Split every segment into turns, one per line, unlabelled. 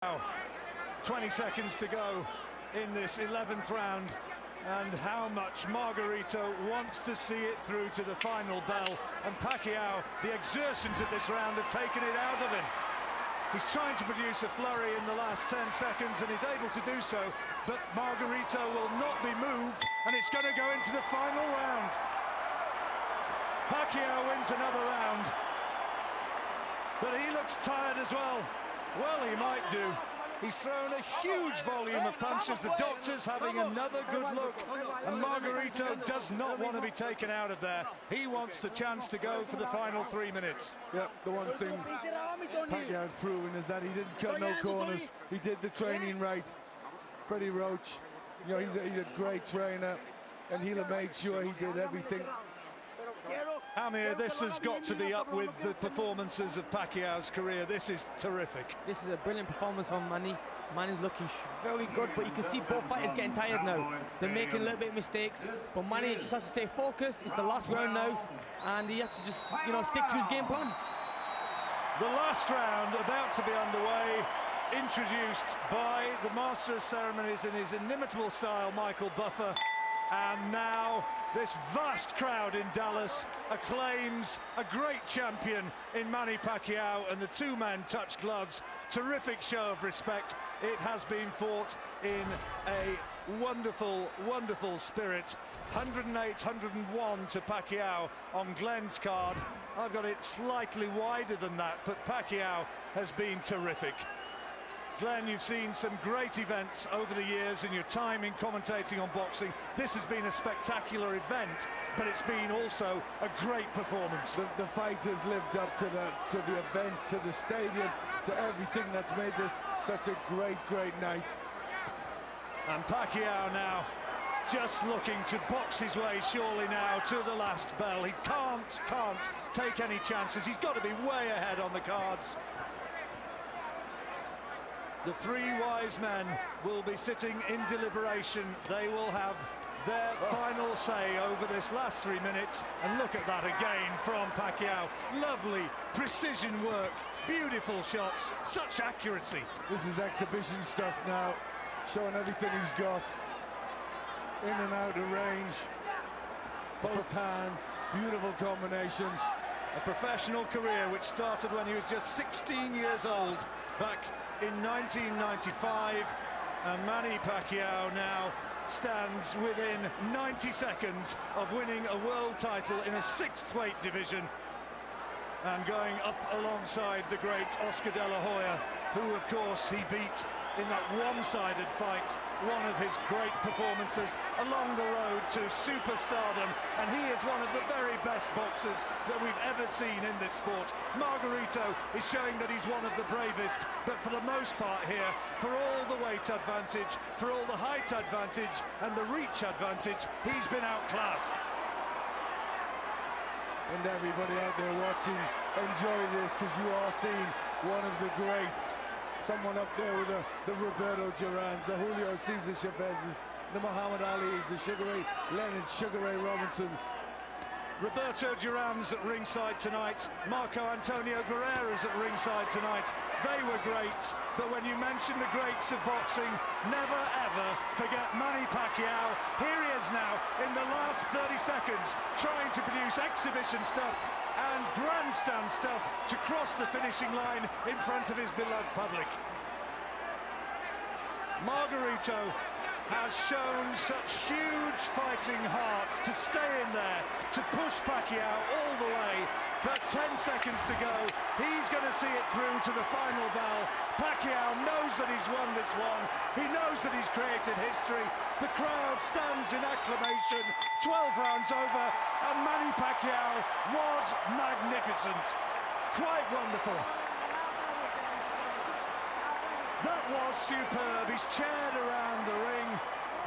Now, 20 seconds to go in this 11th round, and how much Margarito wants to see it through to the final bell. And Pacquiao, the exertions of this round have taken it out of him. He's trying to produce a flurry in the last 10 seconds, and he's able to do so, but Margarito will not be moved, and it's going to go into the final round. Pacquiao wins another round, but he looks tired as well. Well, he might do. He's thrown a huge volume of punches. The doctor's having another good look, and Margarito does not want to be taken out of there. He wants the chance to go for the final 3 minutes.
Yeah, the one thing Pacquiao's proven is that he didn't cut no corners. He did the training right. Freddie Roach, you know, he's a great trainer, and he'll have made sure he did everything.
Amir, this has got to be up with the performances of Pacquiao's career. This is terrific.
This is a brilliant performance from Manny. Manny's looking very good, but you can see both fighters getting tired now. They're making a little bit of mistakes, but Manny just has to stay focused. It's the last round now, and he has to just, you know, stick to his game plan.
The last round about to be underway, introduced by the Master of Ceremonies in his inimitable style, Michael Buffer. And now this vast crowd in Dallas acclaims a great champion in Manny Pacquiao, and the two men touch gloves. Terrific show of respect. It has been fought in a wonderful, wonderful spirit. 108, 101 to Pacquiao on Glenn's card. I've got it slightly wider than that, but Pacquiao has been terrific. Glenn, you've seen some great events over the years in your time in commentating on boxing. This has been a spectacular event, but it's been also a great performance.
The fighters lived up to the event, to the stadium, to everything that's made this such a great, great night.
And Pacquiao now just looking to box his way surely now to the last bell. He can't take any chances. He's got to be way ahead on the cards. The three wise men will be sitting in deliberation. They will have their final say over this last 3 minutes. And look at that again from Pacquiao. Lovely precision work, beautiful shots, such accuracy.
This is exhibition stuff now, showing everything he's got. In and out of range, both hands, beautiful combinations.
A professional career which started when he was just 16 years old back in 1995, and Manny Pacquiao now stands within 90 seconds of winning a world title in a 6th weight division, and going up alongside the great Oscar De La Hoya, who of course he beat in that one-sided fight, one of his great performances along the road to superstardom, and he is one of the very best boxers that we've ever seen in this sport. Margarito is showing that he's one of the bravest, but for the most part here, for all the weight advantage, for all the height advantage and the reach advantage, he's been outclassed.
And everybody out there watching, enjoy this, because you are seeing one of the greats. Someone up there with the Roberto Durans, the Julio Cesar Chavez's, the Muhammad Ali's, the Sugar Ray Leonard, Sugar Ray Robinsons.
Roberto Duran's at ringside tonight, Marco Antonio Guerrera's at ringside tonight. They were great, but when you mention the greats of boxing, never ever forget Manny Pacquiao. Here he is now in the last 30 seconds, trying to produce exhibition stuff and grandstand stuff to cross the finishing line in front of his beloved public. Margarito has shown such huge fighting hearts to stay in there, to push Pacquiao all the way, but 10 seconds to go. He's going to see it through to the final bell. Pacquiao knows that he's won this one. He knows that he's created history. The crowd stands in acclamation. 12 rounds over, and Manny Pacquiao was magnificent. Quite wonderful. That was superb. He's chaired around the ring.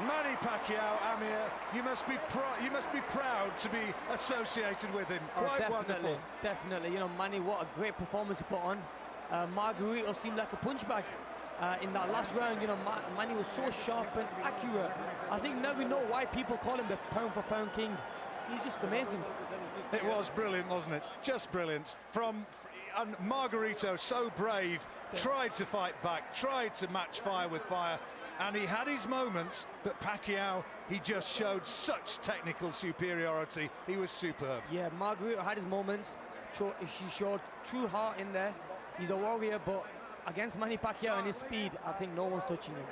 Manny Pacquiao, Amir, you must be proud to be associated with him. Quite wonderful.
Definitely. You know, Manny, what a great performance to put on. Margarito seemed like a punch bag in that last round. You know, Manny was so sharp and accurate. I think now we know why people call him the pound-for-pound king. He's just amazing.
It was brilliant, wasn't it? Just brilliant. And Margarito, so brave, tried to fight back, tried to match fire with fire, and he had his moments, but Pacquiao, he just showed such technical superiority. He was superb.
Yeah, Margarito had his moments. She showed true heart in there. He's a warrior, but against Manny Pacquiao and his speed, I think no one's touching him.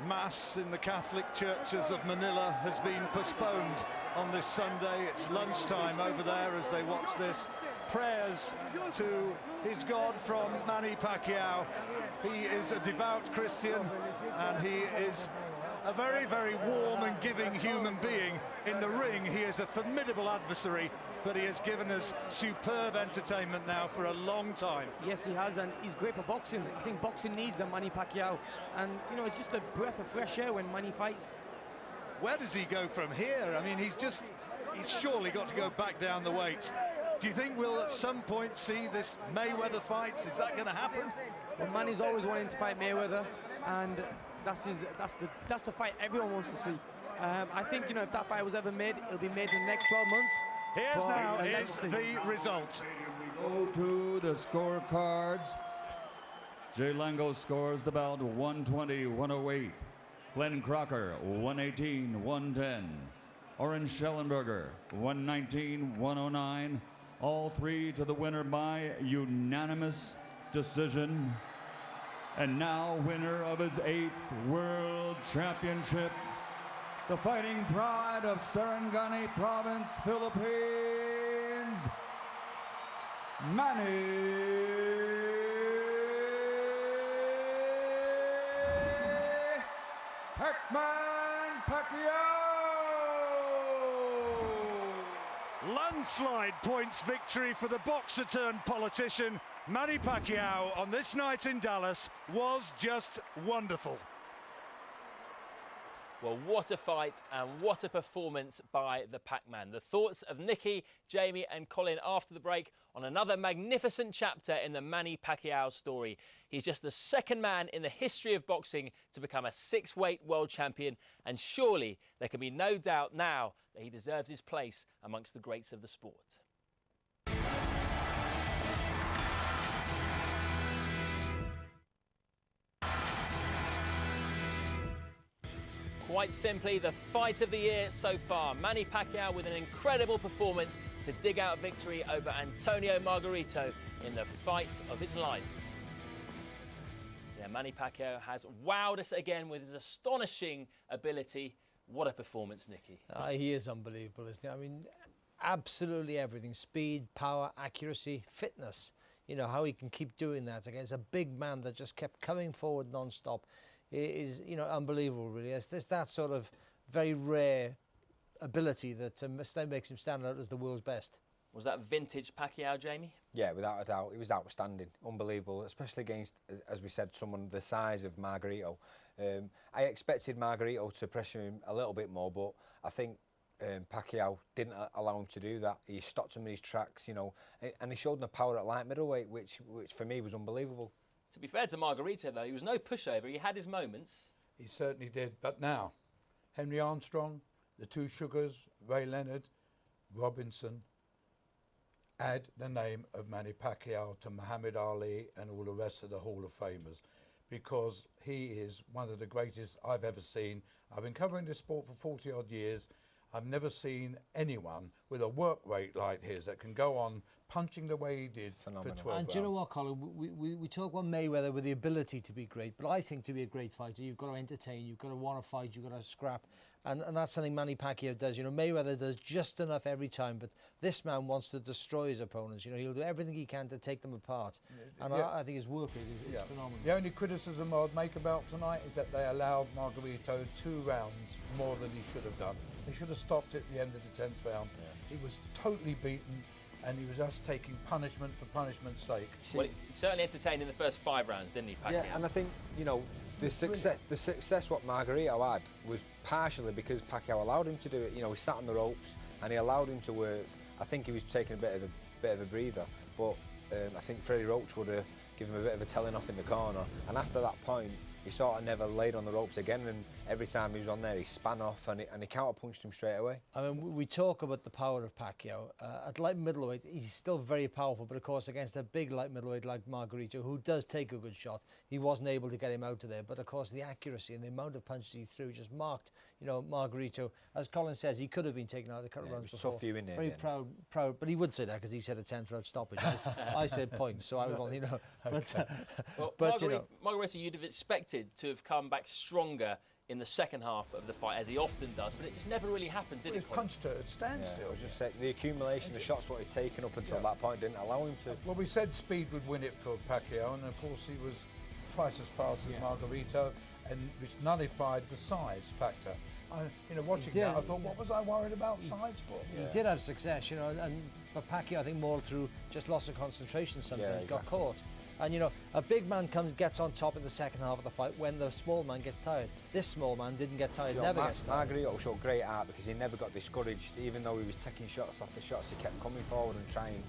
Mass in the Catholic churches of Manila has been postponed on this Sunday. It's lunchtime over there as they watch this. Prayers to his God from Manny Pacquiao. He is a devout Christian and he is a very, very warm and giving human being. In the ring, he is a formidable adversary, but he has given us superb entertainment now for a long time.
Yes, he has, and he's great for boxing. I think boxing needs a Manny Pacquiao, and you know, it's just a breath of fresh air when Manny fights.
Where does he go from here? I mean, he's surely got to go back down the weights. Do you think we'll at some point see this Mayweather fight? Is that going to happen?
Well, Manny's always wanting to fight Mayweather, and that's the fight everyone wants to see. I think, you know, if that fight was ever made, it'll be made in the next 12 months.
Here's now is the result.
Go to the scorecards. Jay Lango scores the bout 120-108. Glenn Crocker 118-110. Oren Schellenberger 119-109. All three to the winner by unanimous decision. And now winner of his 8th World Championship, the fighting pride of Sarangani Province, Philippines, Manny Pacman Pacquiao.
Landslide points victory for the boxer turned politician. Manny Pacquiao on this night in Dallas was just wonderful.
Well, what a fight and what a performance by the Pac-Man. The thoughts of Nicky, Jamie and Colin after the break on another magnificent chapter in the Manny Pacquiao story. He's just the second man in the history of boxing to become a 6-weight world champion, and surely there can be no doubt now that he deserves his place amongst the greats of the sport. Quite simply, the fight of the year so far. Manny Pacquiao with an incredible performance to dig out victory over Antonio Margarito in the fight of his life. Yeah, Manny Pacquiao has wowed us again with his astonishing ability. What a performance, Nicky.
He is unbelievable, isn't he? I mean, absolutely everything. Speed, power, accuracy, fitness. You know, how he can keep doing that against a big man that just kept coming forward non-stop is, you know, unbelievable, really. It's just that sort of very rare ability that makes him stand out as the world's best.
Was that vintage Pacquiao, Jamie?
Yeah, without a doubt. He was outstanding, unbelievable, especially against, as we said, someone the size of Margarito. I expected Margarito to pressure him a little bit more, but I think Pacquiao didn't allow him to do that. He stopped him in his tracks, you know, and he showed the power at light middleweight, which for me was unbelievable.
To be fair to Margarito, though, he was no pushover. He had his moments.
He certainly did. But now, Henry Armstrong, the two Sugars, Ray Leonard, Robinson, add the name of Manny Pacquiao to Muhammad Ali and all the rest of the Hall of Famers, because he is one of the greatest I've ever seen. I've been covering this sport for 40-odd years. I've never seen anyone with a work rate like his that can go on punching the way he did for 12 rounds.
And do you know what, Colin? We talk about Mayweather with the ability to be great, but I think to be a great fighter, you've got to entertain, you've got to want to fight, you've got to scrap. And that's something Manny Pacquiao does. You know, Mayweather does just enough every time, but this man wants to destroy his opponents. You know, he'll do everything he can to take them apart. And yeah. I think his work is phenomenal.
The only criticism I'd make about tonight is that they allowed Margarito 2 rounds more than he should have done. They should have stopped at the end of the 10th round. Yeah. He was totally beaten, and he was just taking punishment for punishment's sake.
Well, he certainly entertained in the first 5 rounds, didn't he, Pacquiao?
Yeah, and I think, you know, the success what Margarito had was partially because Pacquiao allowed him to do it. You know, he sat on the ropes and he allowed him to work. I think he was taking a bit of a breather, but I think Freddie Roach would have given him a bit of a telling off in the corner. And after that point, he sort of never laid on the ropes again, and every time he was on there, he span off and he counter-punched him straight away.
I mean, we talk about the power of Pacquiao. At light middleweight, he's still very powerful, but of course, against a big light middleweight like Margarito, who does take a good shot, he wasn't able to get him out of there. But of course, the accuracy and the amount of punches he threw just marked, you know, Margarito. As Colin says, he could have been taken out of the couple of rounds before.
Tough for you in there.
Very proud, but he would say that because he said a 10th-round stoppage. I said points, so I would only know.
But you know, Margarito, you'd have expected to have come back stronger in the second half of the fight, as he often does, but it just never really happened, did it?
He punched to a standstill.
I was just saying, the accumulation of shots what he'd taken up until that point didn't allow him to.
Well, we said speed would win it for Pacquiao, and of course he was twice as fast as Margarito, and which nullified the size factor. You know, watching that, I thought, what was I worried about size for?
He did have success, you know, but Pacquiao, I think, more through just loss of concentration sometimes, got caught. And, you know, a big man gets on top in the second half of the fight when the small man gets tired. This small man didn't get tired, never gets tired.
Margarito showed great art because he never got discouraged, even though he was taking shots after shots, he kept coming forward and trying.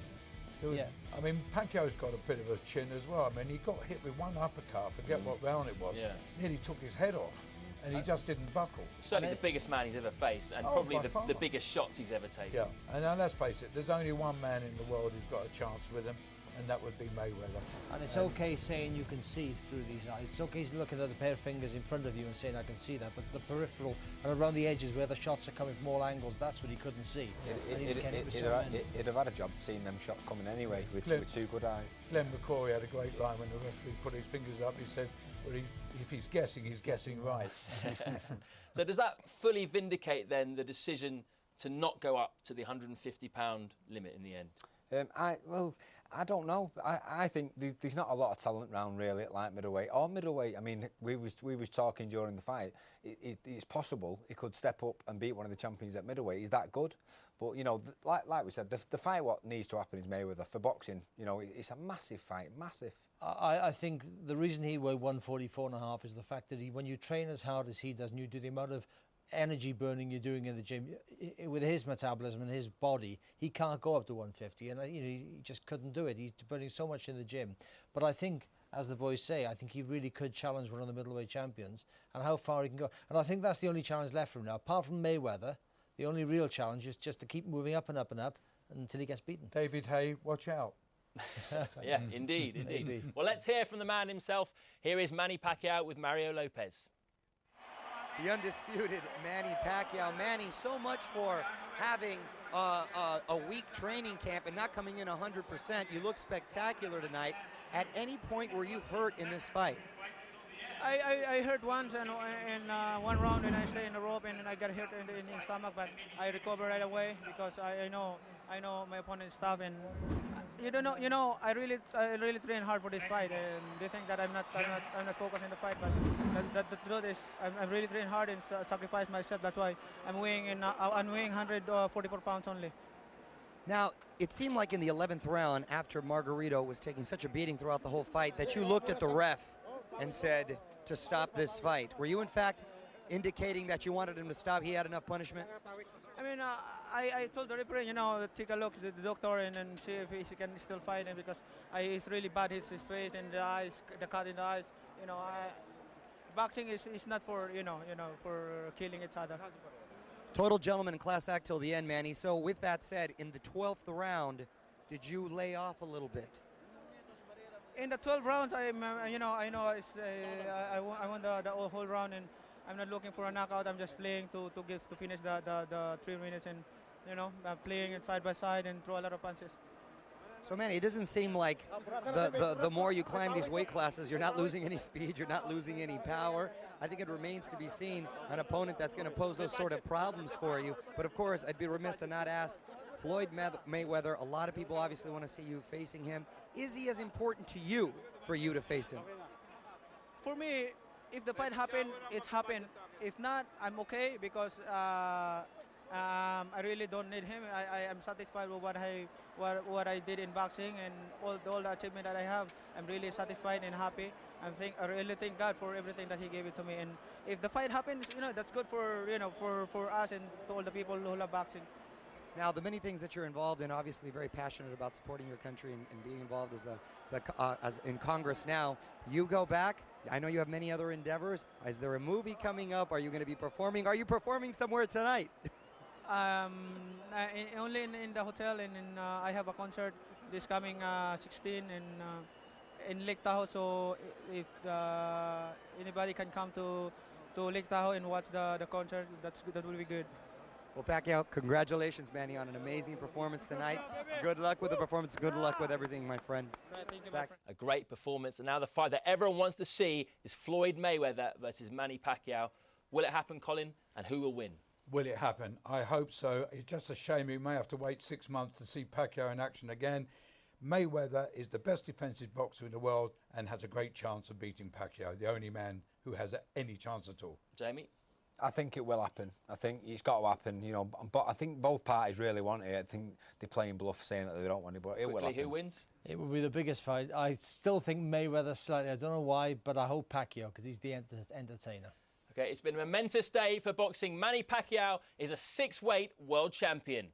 I mean, Pacquiao's got a bit of a chin as well. I mean, he got hit with one uppercut, forget what round it was, nearly took his head off, and he just didn't buckle.
Certainly the biggest man he's ever faced, and probably the biggest shots he's ever taken.
Yeah, and now let's face it, there's only one man in the world who's got a chance with him, and that would be Mayweather.
And it's okay saying you can see through these eyes. It's okay looking at the pair of fingers in front of you and saying I can see that, but the peripheral and around the edges where the shots are coming from all angles, that's what he couldn't see.
He'd have had a job seeing them shots coming anyway with two good eyes.
Glenn McCrory had a great line when the referee put his fingers up. He said, well, if he's guessing right.
So does that fully vindicate then the decision to not go up to the 150-pound limit in the end?
I don't know. I think there's not a lot of talent round really at light middleweight or middleweight. I mean, we was talking during the fight. It's possible he could step up and beat one of the champions at middleweight. He's that good. But you know, like we said, the fight what needs to happen is Mayweather. For boxing, you know, it's a massive fight, massive.
I think the reason he weighed 144.5 is the fact that when you train as hard as he does, and you do the amount of energy burning you're doing in the gym, with his metabolism and his body, he can't go up to 150, and you know, he just couldn't do it. He's burning so much in the gym. But I think, as the boys say, I think he really could challenge one of the middleweight champions, and how far he can go. And I think that's the only challenge left for him now. Apart from Mayweather, the only real challenge is just to keep moving up and up and up until he gets beaten.
David Hay, watch out.
Yeah, indeed. Well, let's hear from the man himself. Here is Manny Pacquiao with Mario Lopez.
The undisputed Manny Pacquiao. Manny, so much for having a weak training camp and not coming in 100%. You look spectacular tonight. At any point were you hurt in this fight?
I hurt once in one round, and I stay in the rope, and I got hit in the stomach, but I recover right away because I know my opponent's tough, and you know I really train hard for this fight, and they think that I'm not focused in the fight, but the truth is I'm really train hard and sacrifice myself. That's why I'm weighing 144 pounds only.
Now, it seemed like in the 11th round, after Margarito was taking such a beating throughout the whole fight, that you looked at the ref and said to stop this fight. Were you in fact indicating that you wanted him to stop? He had enough punishment?
I mean, I told the referee, you know, take a look at the doctor and see if he can still fight him, because it's really bad, his face and the eyes, the cut in the eyes. You know, boxing is not for, you know, for killing each other.
Total gentleman and class act till the end, Manny. So with that said, in the 12th round, did you lay off a little bit?
In the 12 rounds, I won the whole round, and I'm not looking for a knockout. I'm just playing to finish the 3 minutes, and you know, playing it side by side and throw a lot of punches.
So Manny, it doesn't seem like the more you climb these weight classes, you're not losing any speed, you're not losing any power. I think it remains to be seen an opponent that's going to pose those sort of problems for you. But of course, I'd be remiss to not ask Floyd Mayweather. A lot of people obviously want to see you facing him. Is he as important to you for you to face him?
For me, if the fight happened, it's happened. If not, I'm okay, because I really don't need him. I am satisfied with what I did in boxing, and all the achievement that I have. I'm really satisfied and happy. I really thank God for everything that He gave it to me. And if the fight happens, you know, that's good for for us and to all the people who love boxing.
Now, the many things that you're involved in, obviously very passionate about supporting your country and being involved as in Congress now. You go back, I know you have many other endeavors. Is there a movie coming up? Are you going to be performing? Are you performing somewhere tonight?
Only in the hotel, and I have a concert this coming 16 in Lake Tahoe. So if anybody can come to Lake Tahoe and watch the concert, that will be good.
Well, Pacquiao, congratulations, Manny, on an amazing performance tonight. Good luck with the performance. Good luck with everything, my friend.
Right, thank you, my friend.
A great performance, and now the fight that everyone wants to see is Floyd Mayweather versus Manny Pacquiao. Will it happen, Colin? And who will win?
Will it happen? I hope so. It's just a shame we may have to wait 6 months to see Pacquiao in action again. Mayweather is the best defensive boxer in the world and has a great chance of beating Pacquiao, the only man who has any chance at all.
Jamie?
I think it will happen. I think it's got to happen, you know. But I think both parties really want it. I think they're playing bluff saying that they don't want it, but it will happen.
Who wins?
It will be the biggest fight. I still think Mayweather slightly. I don't know why, but I hope Pacquiao, because he's the entertainer.
Okay, it's been a momentous day for boxing. Manny Pacquiao is a 6-weight world champion.